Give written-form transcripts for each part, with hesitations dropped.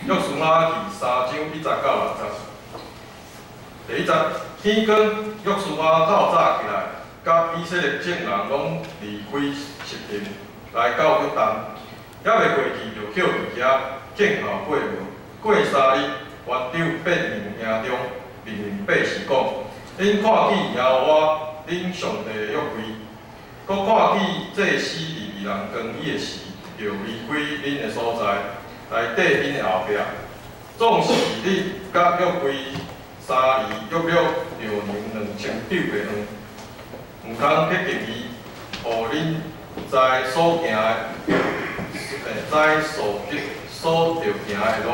约书亚记3章1到60。第1节，天光，约书亚透早起来，甲以色列众人拢离开石亭，来到约旦，还未过去就歇伫遐，静候过门。过3日，园长变营营中命令百姓讲：恁看起耶和华恁上帝的约柜，搁看起祭司利未人更衣的时，就离开恁的所在，来缀恁的后壁。总是你甲约柜3年约了着用2000斗的黄，毋通撇定伊，互恁在所行的，在所着行的路，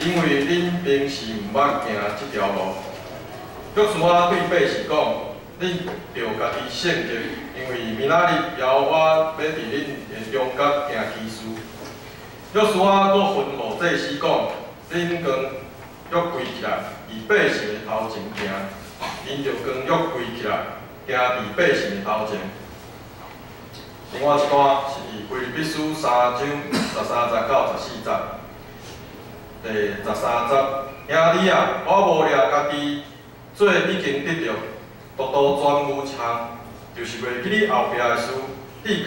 因为恁平时毋捌行即条路。约书亚对百姓讲：恁着家己圣洁，因为明仔日耶和华要伫恁的中间行奇事。约书亚阁吩咐祭司讲：恁将约柜起来，伫百姓的头前行，因就将约柜起来，行伫百姓的头前。另外一段是腓立比书3章13节到14节。第13节，兄弟啊，我无掠家己做已经得着，独独全无一项，就是袂记你后壁的事，滴伫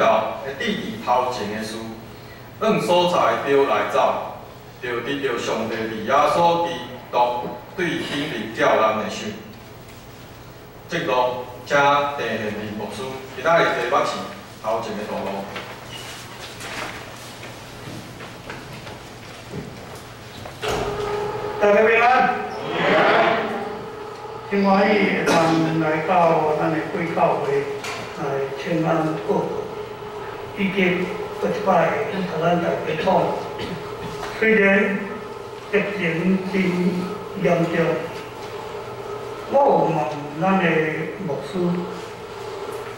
头前的事，按所在着来走，着得着上帝伫耶稣基督对天灵叫咱的想。即路，请陈宪明牧师今仔日提目是头前的道路。大家平安。真欢喜会当来到咱的贵教会来请安报告。已经过一摆，甲咱大家讲，虽然疫情真严重，我有问咱的牧师，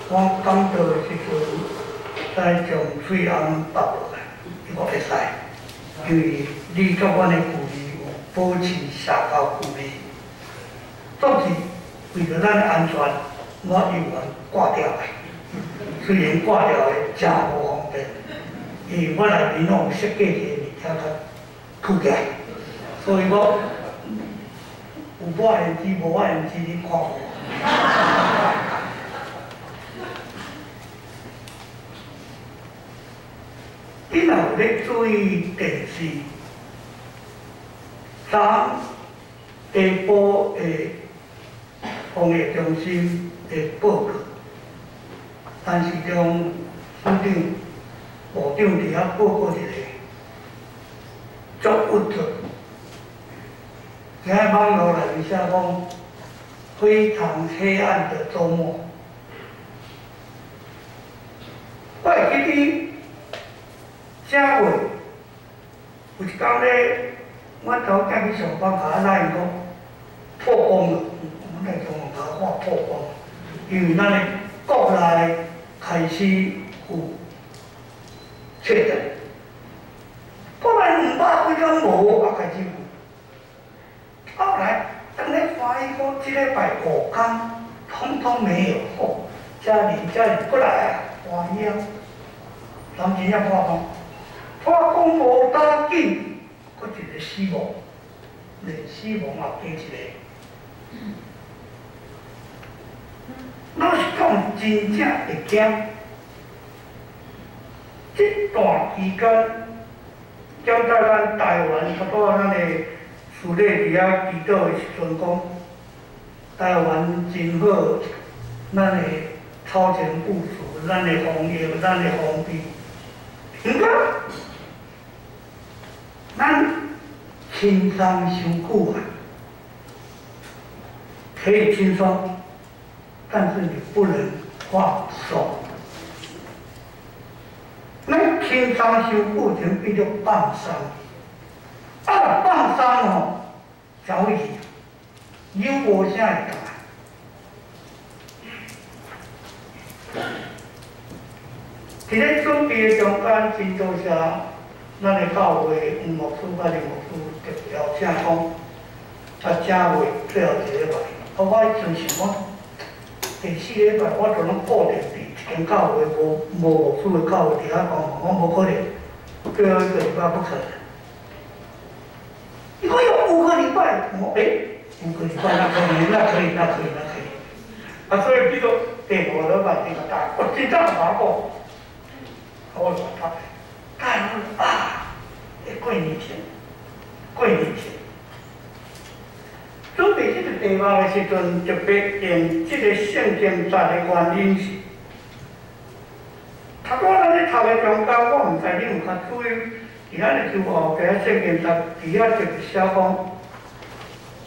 我讲到的时阵，再将水安拔落来，伊讲会使，因为你甲阮的距离有保持社交距离。总是为着咱的安全，我犹原挂掉的。虽然挂掉的真无方便，因为我内面拢有设计一个物件较凸起来，所以我有我的言之，无我的言之，你看我。你若有咧注意电视，昨下晡的防疫中心的报告，但是中署长、部长伫遐报告一个，足郁卒。今日网络内面写讲，非常黑暗的周末。我会记你正月有一天咧，我头仔去上班，甲我拉伊讲破功了。我来中甲我破功，因为咱的国内开始有确诊，国内500几天无，也开始有。后来当咧发现讲，这礼拜5天通通没有，哦，家里过来啊，欢喜啊，人真正破功，破功无打紧，佫一个死亡，连死亡也加一个。老实讲，真正会惊。这段期间，讲在咱台湾，差不多咱的处理伫遐祈祷的时阵讲，台湾真好，咱的超前部署，咱的防疫，咱的防备。毋过，咱轻松伤久啊，可以轻松。但是你不能放松，咱轻松伤久就变做放松，放松哦，才会去，有无啥会干？伫咧准备的中间，真多谢咱的教会吴牧师、甲林牧师特邀请讲，正月最后一个礼拜，我迄阵想讲。第4礼拜我就拢固定伫一间教会，无牧师的教会伫遐讲，我无可能，最后一个礼拜不可能。拜，5个礼拜那可以。啊，所以比如电话老板这个大，我经常话讲，我说他，干啊，过年前。准备这个地方的时阵，特别用这个圣经查的原因是，他说咱咧读的中间，我唔知你有较注意，伫咱的就后边圣经查底下就写讲，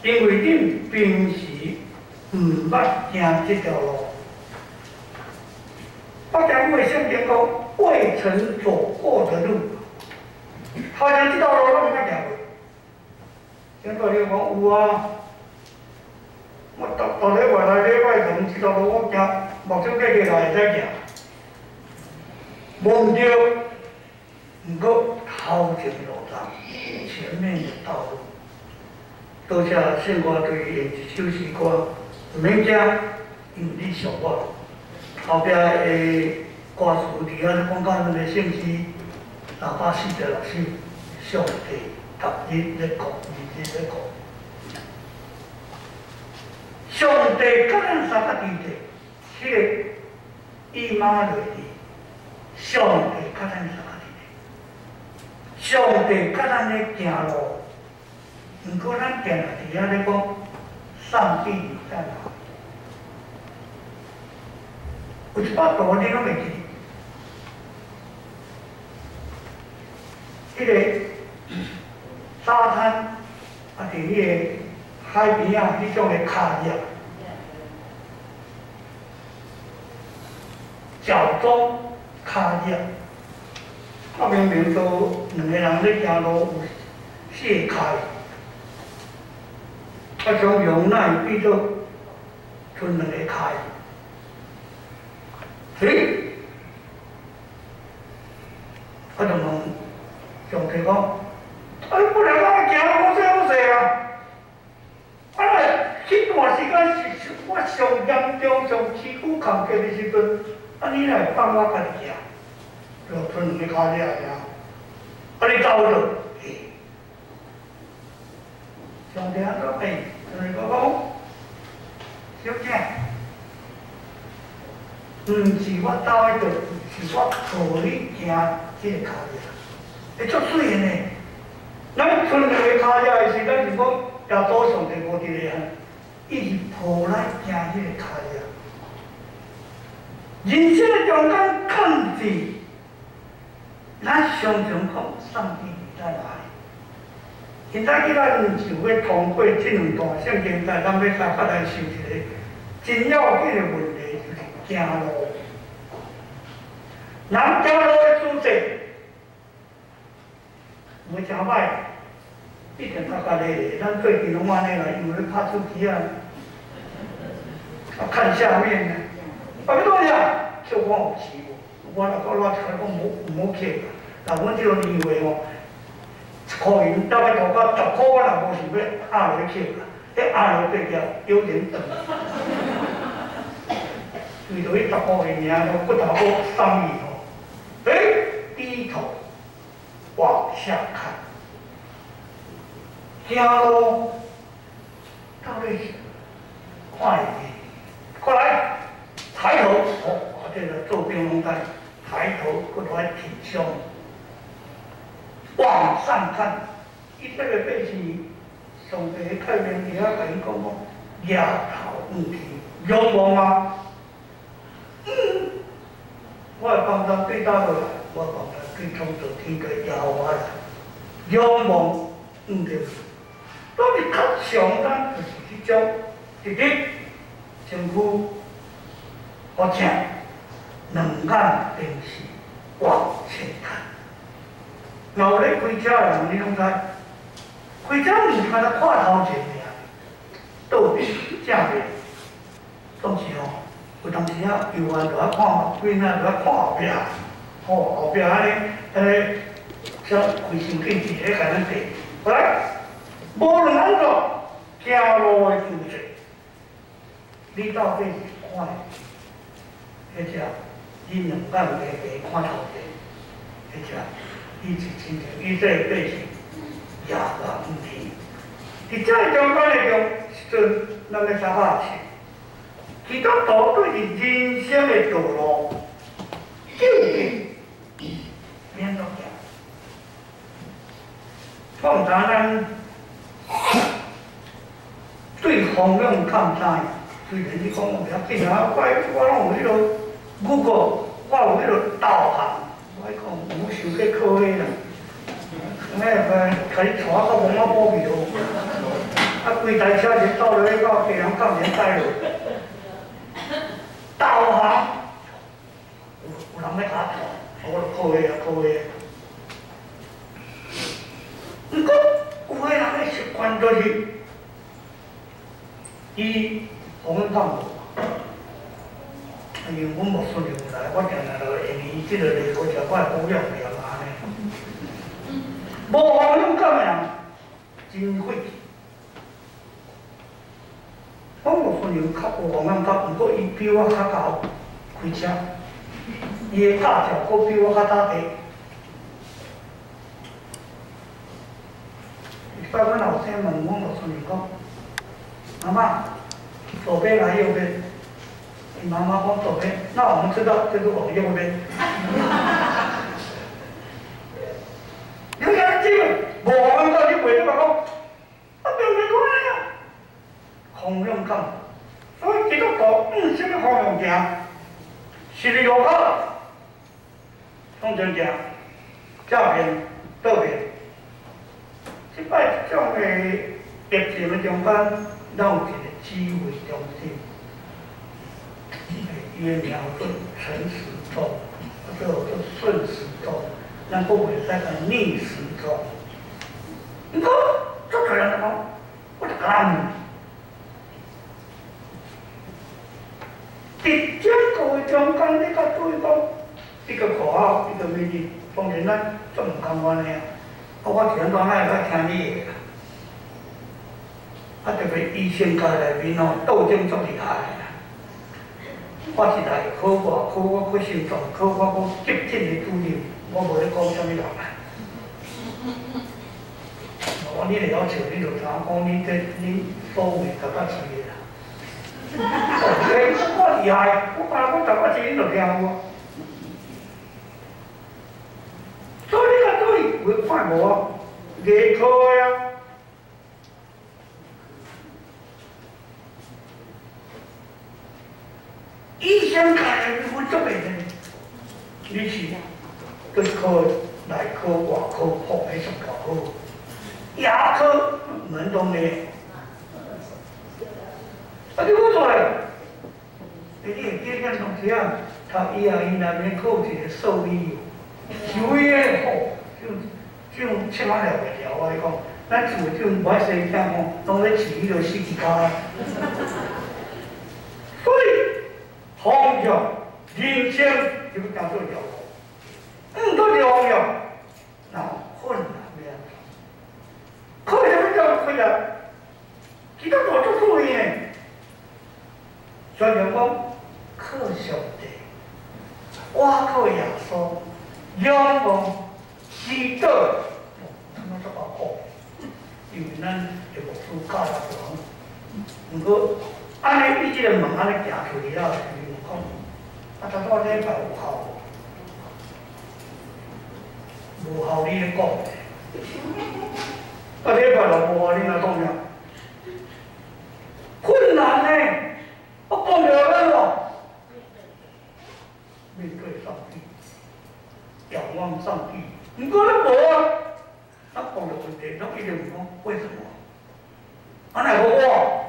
因为恁平时唔捌行这条路，我讲为圣经讲未曾走过的路，好像这条路我唔捌行过。现在你讲有啊，我逐礼拜从这条路我行，目睭计计来会使行，无毋对，毋过头前路上前面的道路，多谢圣歌队演一首诗歌，唔免惊，因为你上我，后壁的歌词伫遐讲到咱的圣诗，640首，上帝逐日咧讲，日日咧讲。上帝甲咱三个地地，迄个以马内利，上帝甲咱三个地地，上帝甲咱咧行路，毋过咱定伫遐咧讲，上帝在哪？有一百多你拢袂记。迄个沙滩啊，伫迄个海边啊，迄种的卡叶，脚中卡叶，啊明明都两个人咧行路有4开，啊从容耐变做剩2个开，我就问上帝讲。不然我行好势啊！迄段时间是我上严重、上持久抗击的时阵，你来放我家己行，就剩2个脚了呀。你走落，上帝安怎办？就是讲，小姐，毋是我走迄度，是我带你行这个脚了，会足水的呢。咱剩2个脚了的时，咱是讲也做上帝无伫咧啊，伊是抱咱行迄个脚了。人生的中间抗拒，咱常常讲上帝在哪里？现在既咱就要通过这2段圣经，咱要大家来想一个真要紧的问题，就是行路。人行路的姿势。唔会真歹，一定大家咧，咱最近拢安尼啦，因为咧拍手机啊，看下面呢，要怎样？叫我有钱无？我出来讲无客啦，但阮这个年岁吼，1块银大概头到10块，我若无想要压落去客啦，迄压落去叫有点长，为着迄10块银尔，骨头骨3米吼，低头。往下看，行路到底是快一点，过来，抬头，这个做兵龙台，抬头过来挺胸，往上看，伊这个背是上帝太平底下甲伊讲讲，仰头望天，仰望啊，我的方向对倒落来，我方向。对冲着天个摇啊，仰望唔对，到底较上咱就是迄种直直身躯好正，2眼平视往前看。后咧开车的人你拢知，开车毋是干那看头前尔，倒边正面，总是吼，有当时啊，游玩就爱看，几仔就爱看后壁。后壁安尼，小开手机伫咧甲咱綴，过来，无论安怎，行路的姿势，你到底是看，或者你2眼白白看头前，或者你是真正，你这个背是仰望天，伫这中间的中时阵，咱要啥法去？基督徒对于人生的道路，究竟免落行？我毋知咱对方向看知，虽然你讲我袂要紧啊，我拢有迄个Google， 我有迄个导航，我讲无想去考迄啦。甲你带到蒙古堡去咯，规台车就走落去到地人到连带落。导航有人要甲我带，我就考考毋过有个人的习惯就是，伊方向感无。因为阮无顺利来，我定定就会伊即个咧，我食我的保养了安尼。无方向感的人真费气。我无顺利较无方向感，毋过伊比我较高开车，伊的驾照阁比我较早摕。一摆阮后生问我无顺利讲，妈妈，左边来右边？你妈妈讲左边，那我们知道就是往右边。你看这个，无方向感，你袂得讲，我并袂讲呀。方向感，所以基督徒什么方向行？是路口，向前行，正面、倒面。即摆这种的疫情的中间，咱有一个智慧中心。伊个名叫陈时中，或者叫顺时钟，咱阁袂使讲逆时钟。你讲，足多人讲，我就讲，伫这个中间，你甲注意讲，一个口号，一个命令，当然咱足唔共款的啊。我全当爱较听你的，特别医生界内面哦，斗争足厉害的。我是来考我，考我去心脏，考我急诊的主任，我无咧讲啥物人啦。我你会晓笑，你就知影讲你所有的头壳饲的啦。我厉害，我讲我头壳饲，你就听我。所以你甲对会犯无啊？艺考的啊。医生界我足袂的，你是对科、内科、外科、普美术教科、牙科门都没。啊，你好出来，你会见同学啊，读医啊，伊内面考一个兽医，兽医的吼，这种切仔了袂了，我讲，咱厝这种歹生囝吼，拢咧饲迄个死鸡家。所以。方向、人生就叫做条路，毋做条方向，那困难咩？靠什么叫困难？其他做足注意呢。所以讲，靠上帝，我靠耶稣，仰望基督，他妈足够好，因为咱是牧师教育人，毋过安尼你即个门安尼行出去了。啊，他说这个有效无效你咧讲，啊，这个就无效你来讲了。困难呢，我讲着了咯。面对上帝，仰望上帝，毋过咧无啊，咱讲着问题，咱一定讲为什么？啊，哪无我？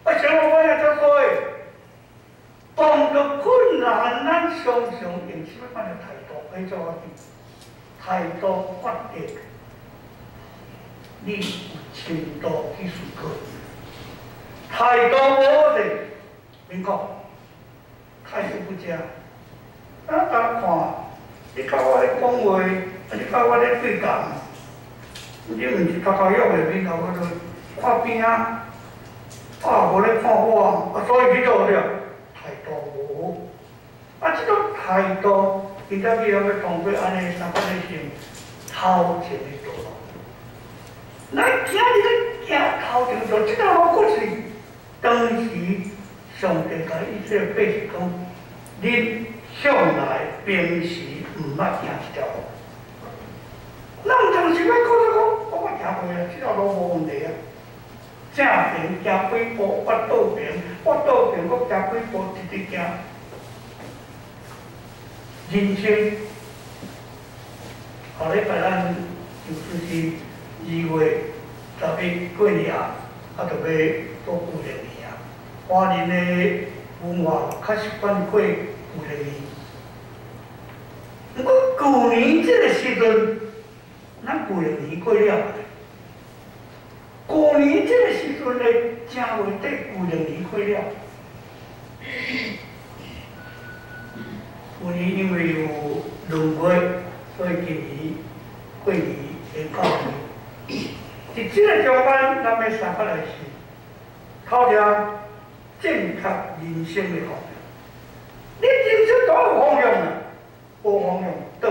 为什么我要这说？碰到困难，咱常常用什么款的态度去做啊？态度决定你有程度去思考。态度无的，民讲态度不佳。啊，大家看，你甲我咧讲话，你甲我咧对讲，你毋是头头约的面头，我就看边啊，无咧看我，啊，所以去做了。态度无，啊！这种态度，今仔日要通过安尼三百个行头前的道路，咱今日咧头前就即条路过去，当时上帝甲以色列百姓讲，恁向来平时毋捌行即条路。咱当时要考虑讲，我行过啊，即条路无问题啊。正平行几步，我倒平，我倒平，我行几步，直直行。人生，后礼拜咱就是2月11过年啊，就要过旧历年啊。华人的文化较习惯过旧历年。不过旧年这个时阵，咱旧历年过了。旧年这个时阵嘞，正月底旧历年过了。旧年因为有轮月，所以今年过年会到年。伫这个中间，咱要三法来是考量正确人生的方向。你人生都有方向啊，无方向倒。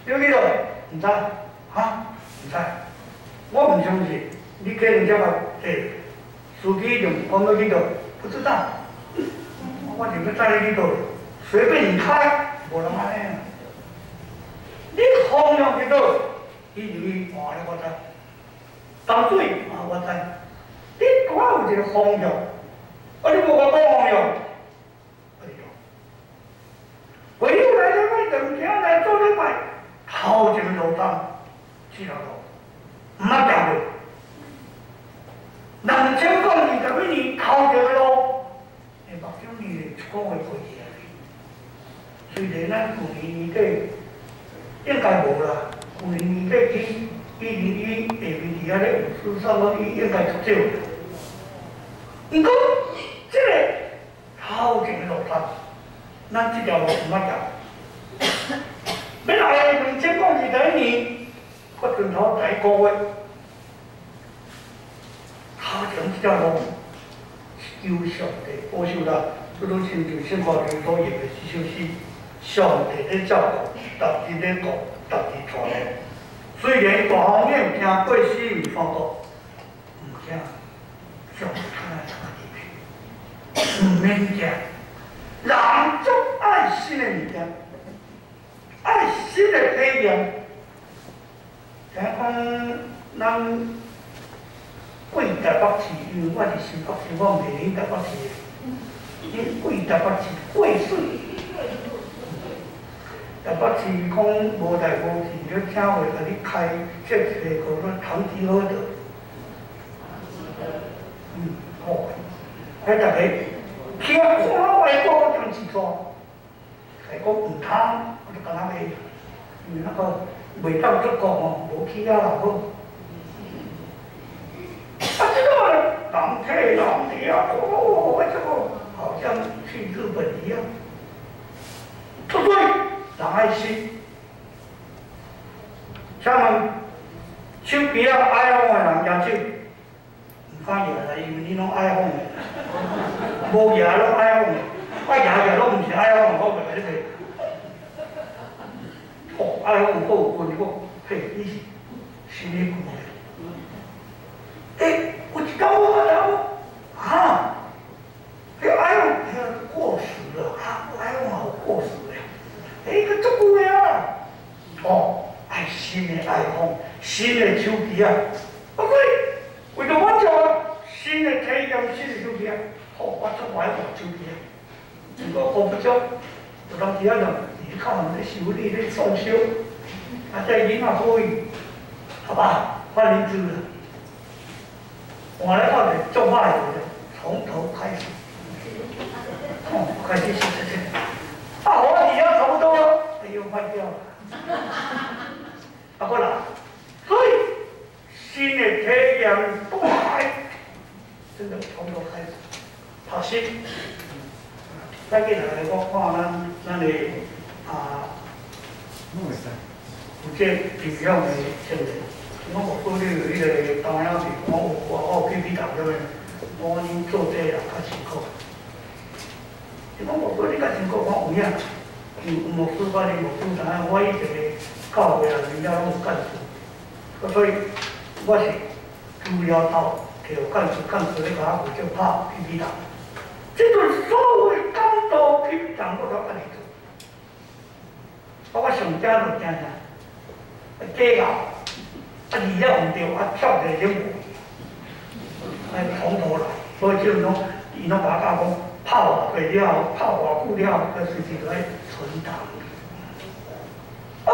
对不对？唔知哈？唔知。我唔相信，你可能叫我司机就讲到去倒，不知道。我就要载你去倒，随便你开，无人安尼啊。你方向去倒，伊就去换了我知。淡水啊，我知。你我有一个方向，你无我讲方向，唯有来礼拜堂听来做礼拜，头前路当这条路。唔捌行过，2022年头前的路，目睭里一个月过去啊！虽然咱旧年年底应该无啦，旧年年底2021下面伫遐咧有事上讲，伊应该足少。毋过，这个头前的路途，咱这条路唔捌行。要来2022年。我转头第1个月，头前这条路是由上帝保守啦，这都亲像圣经里所言的，这就是上帝在照顾，特地在顾，特地带领。虽然大风险惊过死命山谷，唔惊，上帝看来怎么地唔免惊。人足爱新的物件，爱新的体验。听讲，咱过台北市，因为我是新北市，我袂理台北市的。因过台北市过水，台北市讲无代无志，就请话甲你开这个叫做堂吉诃德。好，大家听看外国堂吉诃，来讲唔通，我就甲他卖，因为那个。袂当出国吼，无去啊老好。啊，这个人体人体啊，哦，这个好像去日本一样。不对，人爱心。像问手机啊，iPhone 的人举手，唔敢举啦，因为你拢 iPhone 的，无举拢 iPhone 的，我举拢唔是 iPhone， 我袂甲你卖。哦，iPhone 好，我讲，嘿，你是新的股的。有一天我讲，啊，iPhone 过时了，iPhone 好过时了，个足久的啊。哦，爱新的 iPhone， 新的手机啊。不对，为着我做新的体验，新的手机啊，我做我爱换手机啊。如果我不做，有当时啊就。你靠人咧修理咧装修，这囡仔可以，好吧？换日子了，换来到底做歹的，从头开始，开始写。我底下差不多了，又坏掉了，过来，所以新的体验都来，真的从头开始，学习。再给来，我看咱的。有这平壤的青年，我无过去有迄个导演是我去比较的，我因做这人较辛苦。伊讲无过你较辛苦，我有影，无司法哩无司啥，我以前的教会啊，人家拢有干事，所以我是除了头条干事咧甲我负责拍 PPT 档，这阵所有的工作 PPT 档我都家己做。我上家就惊啥？假咬，字也唔对，跳一个领悟，从头来。所以就拢伊拢甲我讲，泡偌济了，泡偌久了，个随时就爱存档。无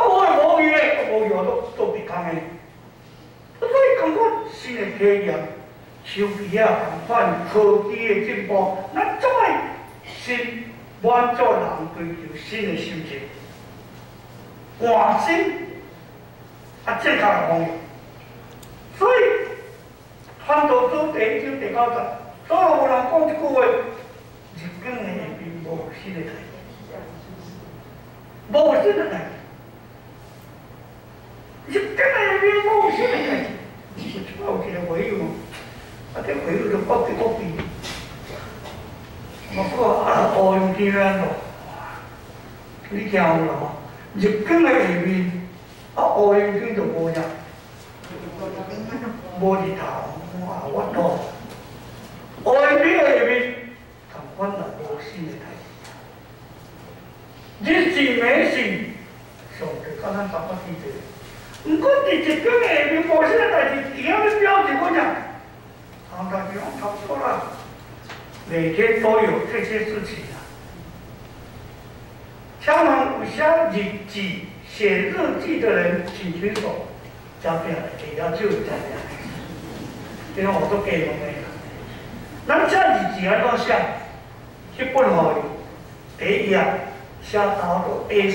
语诶，无语我都做别工诶。所以感觉新诶体验，手机啊同款，科技诶进步，咱总爱新满足人追求新诶心情。换新正确的方向，所以传道书第1章第9节，所有人讲一句话：日光的下面无新的代志，无新的代志。日光的下面无新的代志。我有一个朋友，这朋友就国际，我说乌云天咯，你听有啦？日光的下面，乌云天就无啥，无日头，哇，我多。乌云天的下面，同款也无新的代志。日是美是，上帝甲咱爸爸记者。毋过伫日光的下面无新的代志，伫遐咧标志我讲，代志拢差不多啦，每天都有这些事情啊。敲门有写日记、写日记的人，请举手。加边也要就在边，因为我都给侬的。咱写日记安怎写？迄本互伊，第1页写到到 A4，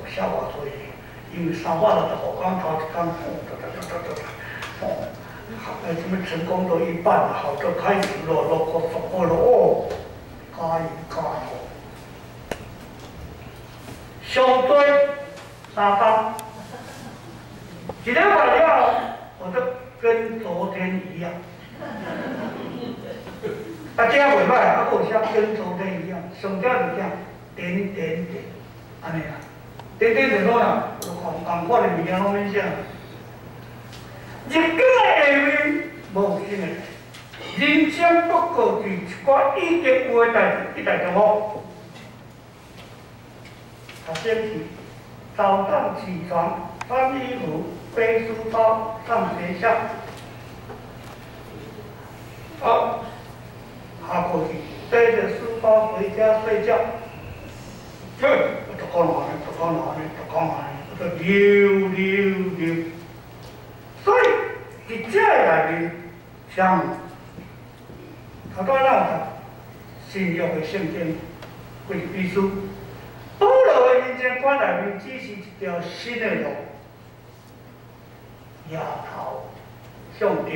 写偌多个，因为300多个学工头一工，什么成功都一半，好多开始了，加油加油！上多3工，一天完了，我就跟昨天一样。这样袂歹，我写跟昨天一样，上家就讲点，安尼啦，点好啦，同款的物件拢免写。日光的下面无新的，人生不过是一寡已经有的代志，一代就好。首先是早上起床，穿衣服，背书包，上学校。下过去，背着书包回家睡觉。我就讲哪呢，我就溜。所以伫这内面，像头拄咱有读新约的圣经，腓立比书，保罗的人生观内面只是一条新的路，抬头向顶，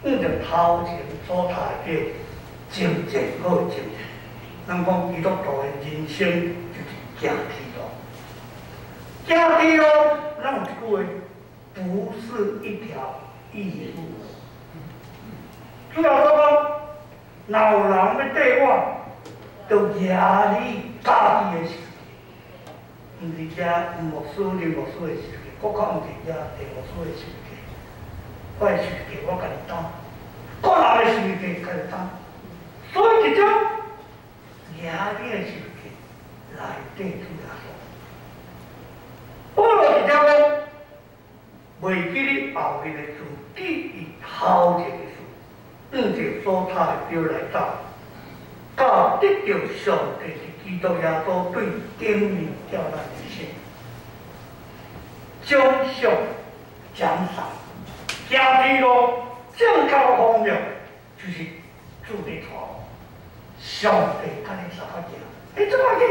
按着头前所踏的真正好前。咱讲基督徒的人生就是行天路，行天路，咱有一句话。不是一条义路。主要说讲，若有人要缀我，就压你家己的时间，毋是遮牧师、林牧师的时间，搁较毋是遮地牧师的时间。我的时间我家己担，个人的时间家己担。所以一种压你的时间内底主要说，保罗是遮讲。袂记你后面的事，记伊头前的事，按照所差的表来走，到得到上帝是基督耶稣对顶面叫咱的心，奖赏奖赏，行天路正确的方向就是主的头，上帝甲你相合行，怎么去？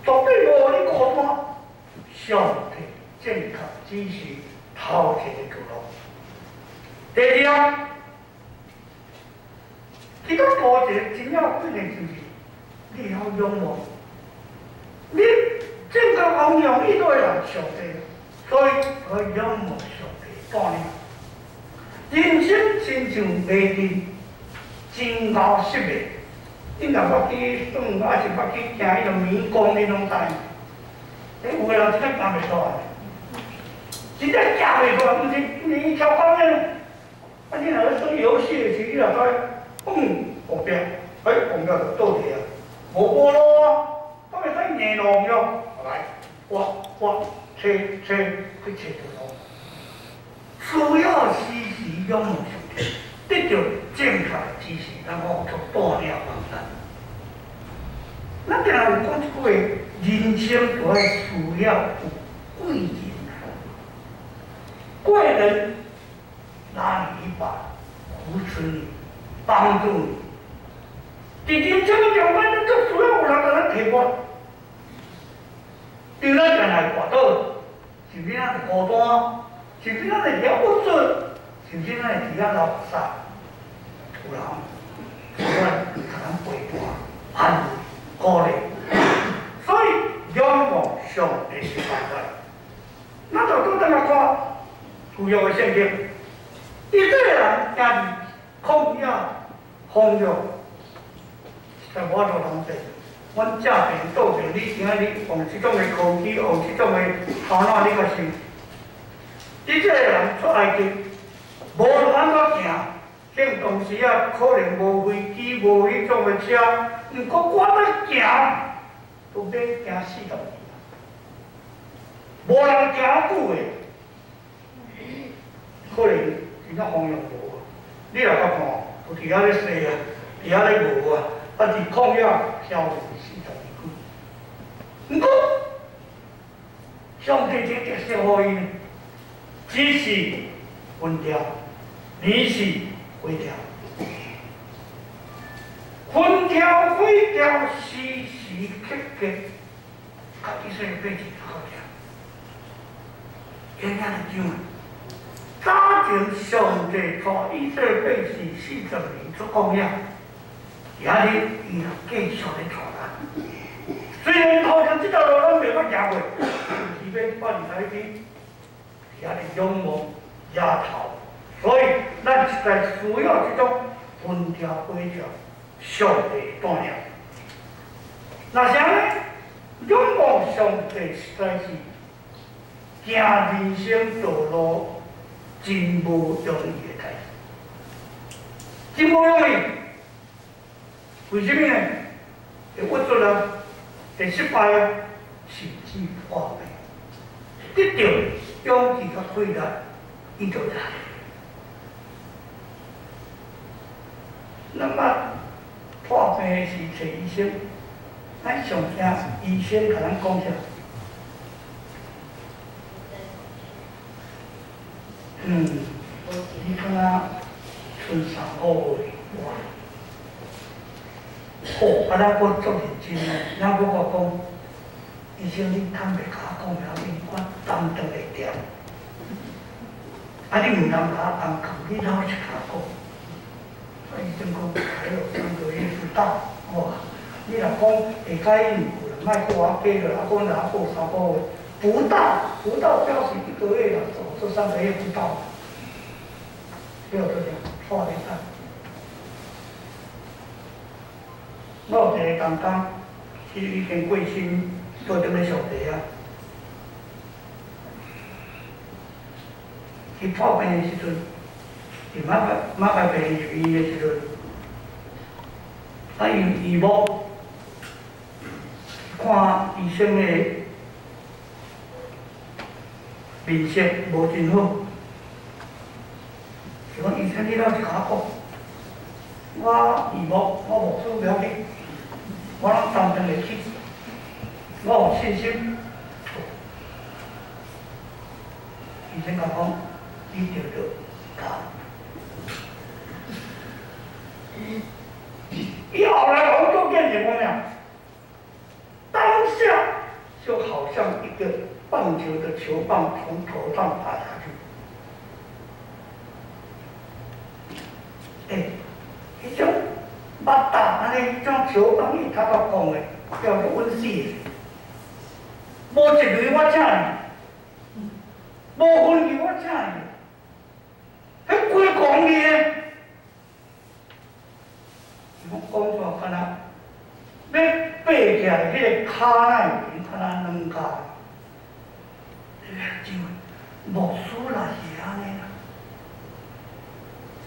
绝对无你孤单，上帝正确指示。头前的道路。第2，基督徒一个真要训练就是，你要仰望，你正确方向伊都会人上帝，所以可以仰望上帝带领。人生亲像迷津，真熬失的。你若捌去算，还是捌去行迄种迷宫，你拢知。有个人真行袂出来。真正行袂出来，毋是你超讲的，啊，你若咧耍游戏的时，你若在后壁，后壁就倒去啊，无路啊，咁咪使硬路哟，来，我找去找条路，需要时时仰望上天，得到正确的知识，然后就大了万难。咱定有讲一句话，人生就爱需要有贵人啊，贵人拉你一把，扶持你，帮助你。伫人生的中间，你足需要有人甲咱提拔。对咱定来滑倒，是不咱是孤单，是不咱会了不准，是不咱会伫遐流沙，有人有咱甲咱陪伴、安慰、鼓励。所以仰望上帝是办法。咱就倒转来看旧约的圣经，以色列人家己抗压、丰裕，在我做同志。阮正面倒面，你今仔日用即种的科技，用即种的头脑，你较是，你这个人出来的，无论安怎行，迄当时啊，可能无飞机，无迄种的车，毋过我在行，都免行40年，无人行久的，可能真正方向无。你若较看，有伫遐咧踅啊，伫遐咧无啊，啊伫旷野漂流。毋过，上帝这特色互伊，只是分条，你是规条，分条规条，时时刻刻，甲以色列百姓好听，原来是这样。早前上帝带以色列百姓40年出旷野，今日伊若继续咧带咱。虽然头前这条路咱袂捌行过，是要把你来去，也是仰望压头，所以咱实在需要这种分条规条、上帝带领。那啥呢？仰望上帝实在是行人生道路真无容易的代志，真无容易。为什么呢？会屈出来。会失败啊，甚至破病，得到勇气甲毅力，伊就来。那么破病的时找医生，咱上惊医生甲咱讲啥？你看啊，春3个月，哇！啊，咱搁足认真诶，咱搁讲，医生你坦白甲我讲了，我担当会掂。啊，你毋通甲我担扛，你老实甲我讲。啊，医生讲还有3个月不到，哇！你若讲会改应付啦，莫搁我加落，啊，讲若过3个月，不到表示1个月啦，这3个月不到，不要这样，错的看。我有一个公公，伊已经过身，做踮咧上帝啊。伊破病的时阵，伊马甲病入院的时阵，啊用医务看医生的面色无真好，就讲医生你老是甲我讲，我医务我无输了紧。我拢担当会起，我有信心。医生甲讲，你着教。伊后来我做见什么呢？当下就好像一个棒球的球棒从头上打下去。迄种。捌打安尼，迄种球棒伊头壳讲的，叫做稳死。无一类我请你，无分去我请你，迄规讲你的，我讲出来敢若要爬起来，迄个骹那边敢若软骹，你看真无输啦是安尼啦。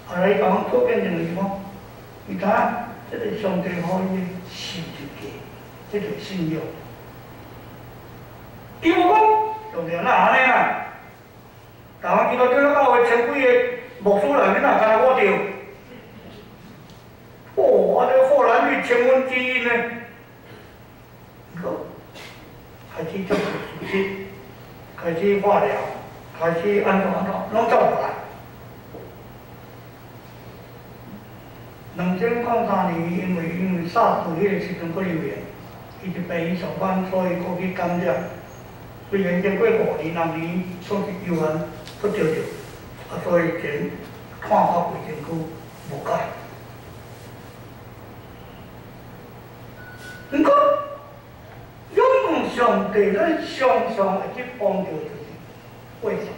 后来讲做见证是讲，你看，这个上帝可以信一个，这个信仰。伊无讲，上帝哪安尼啦？台湾基督教教会千几个牧师内面哪敢若我着？哦，啊，这后来你千分之一呢？开始做手术，开始化疗，开始安怎，拢做过来。2003年，因为SARS迄个时阵过流行，伊就病院上班，所以过去感染。虽然经过5年、6年，总是有限不着着，所以前看法袂真久，无改。不过，仰望上帝，咱常常会去帮助自己。为什么？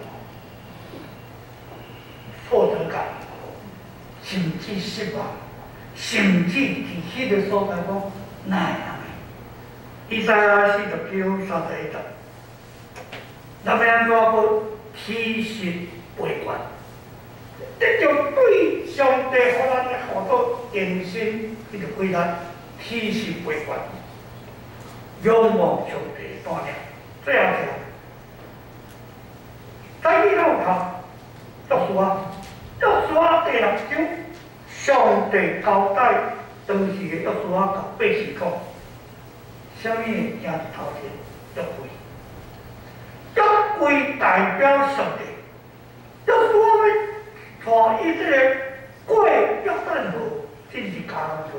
挫折感，甚至失望，甚至伫迄个所在讲，哪会安尼？以赛亚49、31节，咱要安怎要体实培观？这就对上帝互咱的好多延伸，迄个规律。体实培观，仰望上帝带领。最后一条，第二道读约书啊，约书啊第6章，上帝交代当时的约书啊甲百姓讲，啥物物件是头前约柜？约柜代表上帝，约书啊要带伊这个过约旦河，进入迦南地。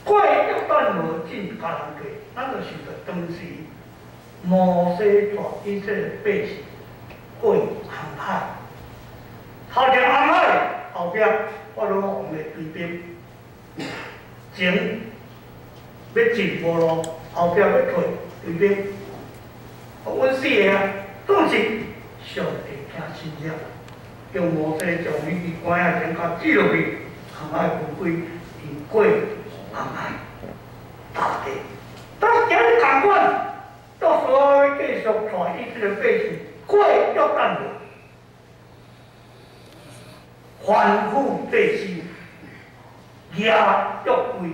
过约旦河进迦南地，咱就想到当时摩西带以色列百姓过红海，头前红海，后壁法老王的追兵，前要进波罗，后壁要退追兵，阮四个啊，当时上帝听心了，叫摩西将伊伫关仔前甲指落去，红海分开，因过。红海大地，但是今日同款，到时候要继续带以色列百姓过约旦河，反复这心，举约柜，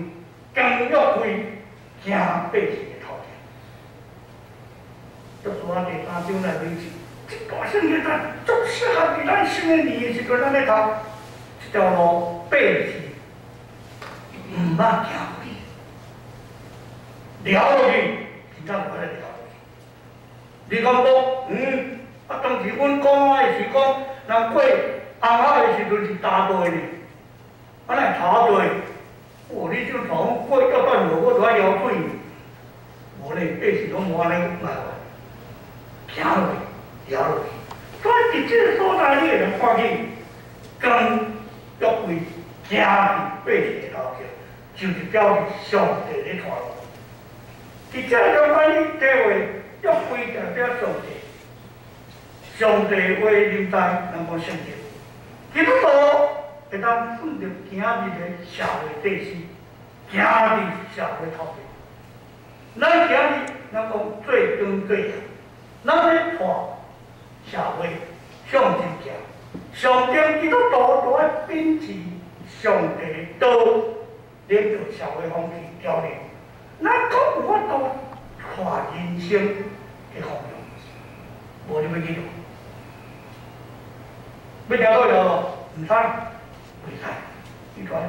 将约柜行百姓的头前。约书亚第3章来面是，这大圣经咱足适合伫咱新的年的时阵，咱咧读这条路百姓。唔捌行过去，聊落去，真正无咧聊落去。你讲无？当时阮讲的是讲，人过红海的时阵是大队呢，安尼插队。你就从过约旦河，我就爱舀水。无咧，百姓拢无安尼来话，行落去，聊落去。所以伫这个所在，你会能看见，跟约柜行伫百姓的头前。就是表示上帝咧带路。伫这中间，你体会约柜代表上帝，上帝话临在人讲圣经。基督徒会当顺着今日的社会秩序，行伫社会头前。咱今日人讲最终最后，咱咧带社会向前行。上帝基督徒就要秉持上帝的道。领导社会风气调整，咱讲有法度看人生的方向，无你要记住，要调到了唔使，袂使，你就要看。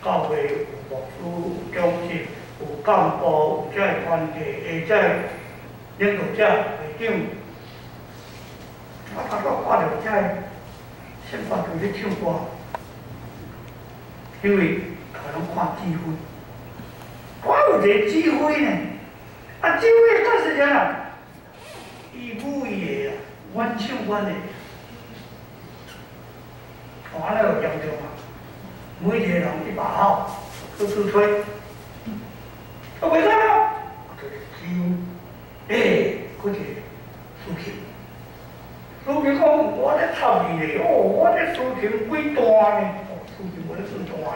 教会有牧师、有中心、有干部、有这团体，或者领导者、会长，我头拄看到这先发就咧唱歌。因为可能看指挥，我有一个指挥呢，指挥干时间啊，伊舞伊的啦，阮唱阮的，安尼有严重啊！每一个人一把口，各自吹，袂使啊，就是指挥，一个抒情，抒情讲我咧插你咧，我咧抒情几段呢？出去我咧做大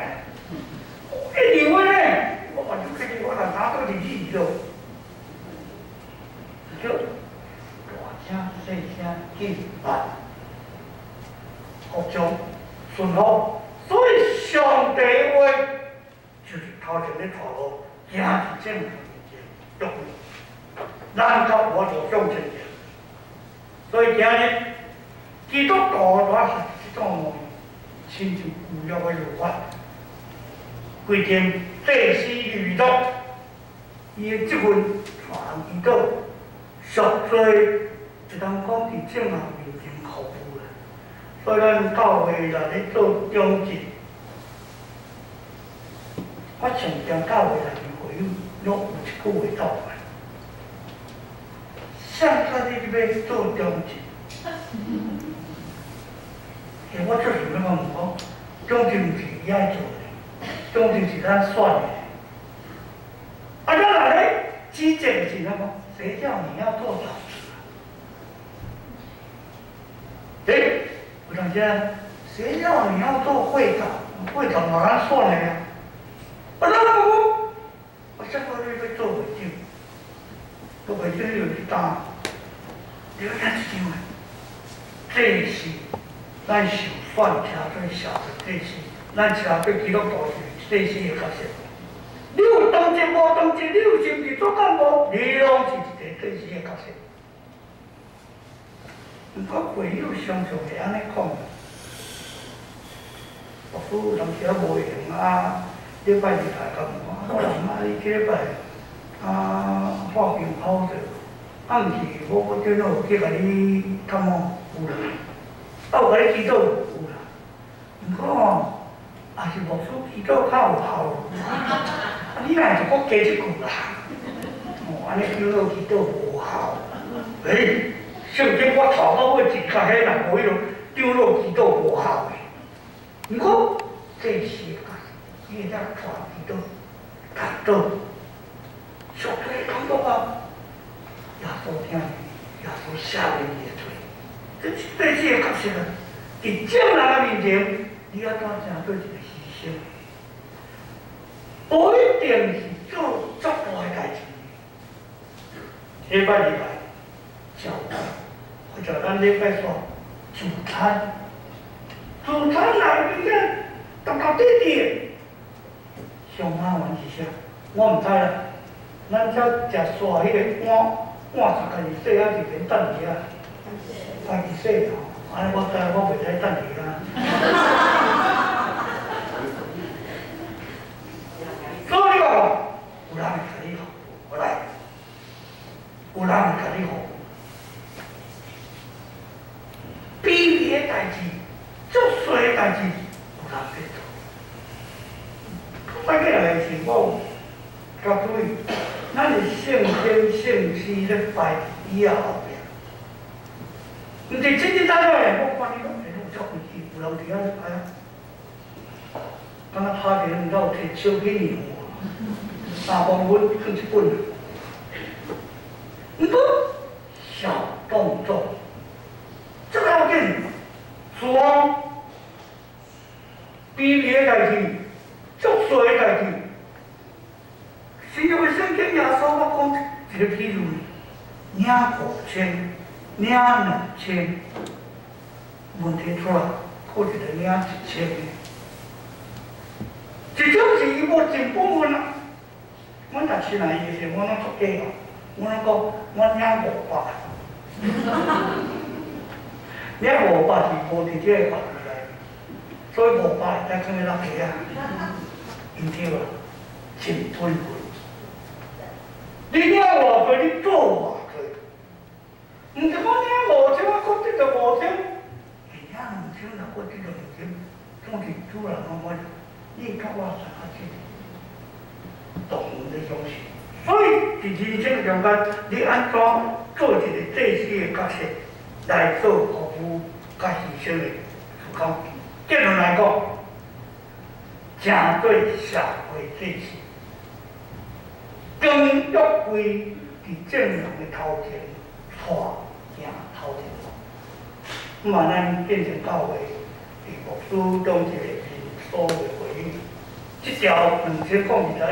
诶，离婚咧，我把就开始我来拿到你去就，大声细声去办，服从、顺服。所以上帝的话就是头前咧带路，行伫正路面前，约会，咱甲我就向前行。所以今日基督徒来学这种亲像旧约的律法，规定祭司律律，伊的这份传基督赎罪，就当讲伫正路面前服务啦。所以咱教会内咧做中职，我常常教会内面会友拢有一句话倒来：上课你要做中职。我做什么问我，中职毋是伊爱做的，中职是咱选的。咱来咧指责的是怎讲？谁叫你要做老师？有当时谁叫你要做会长？会长嘛咱选的呀。咱讲，我上个月要做会长，做会长有去担，你要看一张啊。这是咱受选车做社会祭司，咱社会基督徒是祭司的角色。你有当职无当职，你有甚至做干部，你拢是一个祭司的角色。毋过会友常常会安尼讲，牧师有当时啊无闲啊，礼拜二来甲问我，你这礼拜发票好做，毋是我电脑去甲你探望。有啦，有甲你祈祷有啦，毋过吼，也是牧师祈祷较有效。你若是搁加一句啦，安尼祈祷无效。圣经我头到尾一甲迄人无迄落长老祈祷无效的。毋过这是伊会当传祈祷，达到上帝感觉啊，耶稣听，耶稣赦免伊的罪。这是祭司的角色啊！伫正人的面前，你要怎样做一个牺牲？无一定是做足大的代志。礼拜二来教会，或者咱礼拜三主餐，主餐来面咧，头头底底，上麻烦是啥？我毋知啦。咱遮食煞迄个碗是家己洗还是免等伊啊？家己洗哦，安尼我知，我袂使等伊啦。所以讲，有人会甲你服务，来，有人会甲你服务。卑微的代志，足细的代志，有人在做。我起来是我甲注意，咱是圣经圣诗咧摆以后边。毋是真真当当的，我看你拢会弄足规矩，有人伫遐哎呀，敢若拍片，然后摕手机牛，3公分放一本。毋过小动作，这个要紧，事啊，卑微的代志，足细的代志。新约的圣经耶稣我讲一个譬如，领5000。领2000，问题出来，可一个领1000的，这种是伊无尽本分啊。阮读新来的时候，我拢作假哦，我拢讲我领500，领500是无伫这个法律内，所以500才算落去啊，因对啊，尽本分。你领偌济，你做偌济。毋是讲领5000，我搁得着5000，领2000若搁得着2000，总是主人讲我，你甲我相较动物的相信。所以伫人生中间，你安怎做一个祭司的角色来做服务甲牺牲的事工？结论来讲，正对社会祭司，光约柜伫正人的头前。带行头前，嘛咱变成教会伫牧师当一个所的回应。这条2022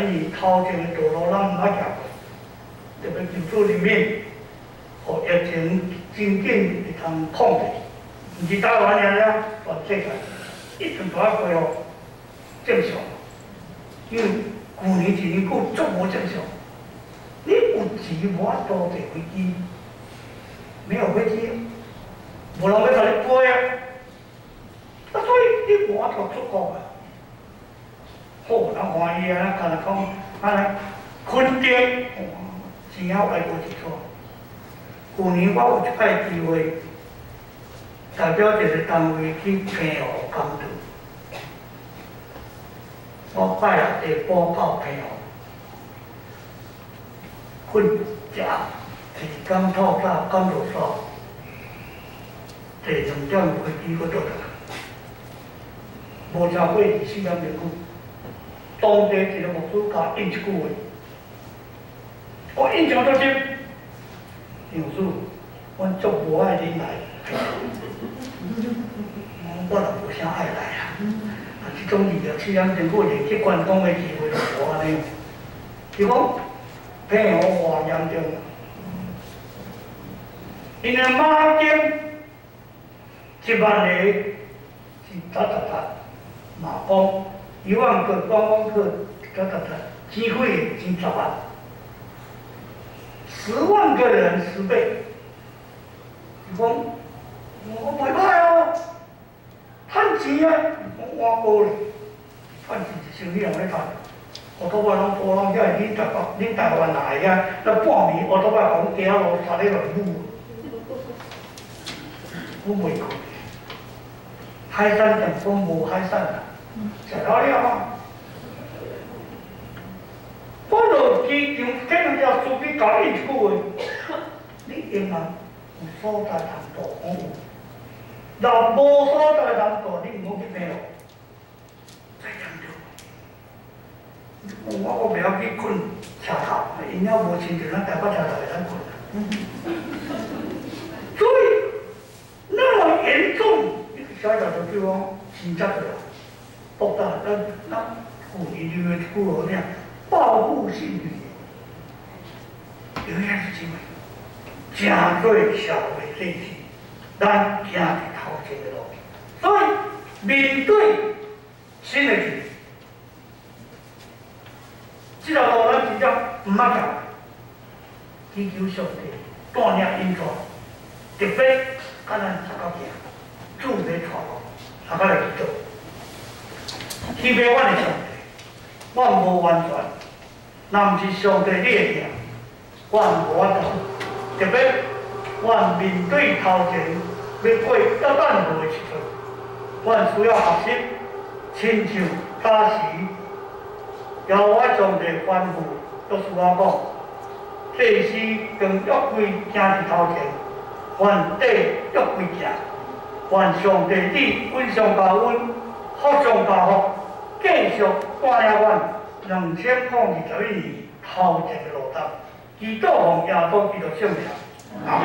年头前的道路，咱毋捌行过，特别救助里面，互疫情真紧会通控制。毋是台湾尔了，全世界一定都要恢复正常。因为去年一年久足无正常，你有钱无法度坐飞机，没有飞机，无人要甲你飞啊，所以你无法度出国啊。好，人欢喜啊，干来讲，安尼肯定，钱也外国一撮。去年我有一摆机会，代表一个单位去平湖工作。我拜六下晡到平湖，瞓食2天透早赶落山，坐2点飞机搁倒来，无超过24点钟久。当地一个牧师甲应一句话，我印象足深。杨师，阮足无爱恁来，我就无啥爱来啊。啊，即种24点钟久连去关公的机会都无安尼。伊讲平湖偌严重，因个马经1万个是达，马公1万个观光客达，机会钱10万，10万个人10倍。伊讲我袂歹哦，趁钱啊！我换过咧，趁钱一生你人咧趁。乌托邦拢波拢遐，恁台湾来遐，那半暝乌托邦红行路插咧落雨，我袂去。海产店讲无海产啦，食到了啊！我落机场，见人家司机甲伊一句话，你应该有所在通渡，我有。若无所在通渡，你毋好去平湖，再严重。我袂晓去困车头，因了无亲像咱台北车头会当困啊。所以那么严重，一个小小的地方，真正的爆炸，咱去年6月1号呢，报复性旅游，永远是真诶，真多社会事情，咱行伫头前的路，所以面对新的事。这条路咱真正毋捌走，祈求上帝带领引导，特别甲咱大家行，主要带路，大家来祈祷。希望阮的上帝，阮无完全，若毋是上帝你的行，阮无法度。特别阮面对头前要过要等路的时阵，阮需要学习亲像当时。由我上帝吩咐，告诉我讲，祭司跟约柜行伫头前，愿缀约柜行，愿上帝你恩上加恩，福上加福，继续带领阮2021年头前的路途。祈祷奉耶稣基督圣名，阿门。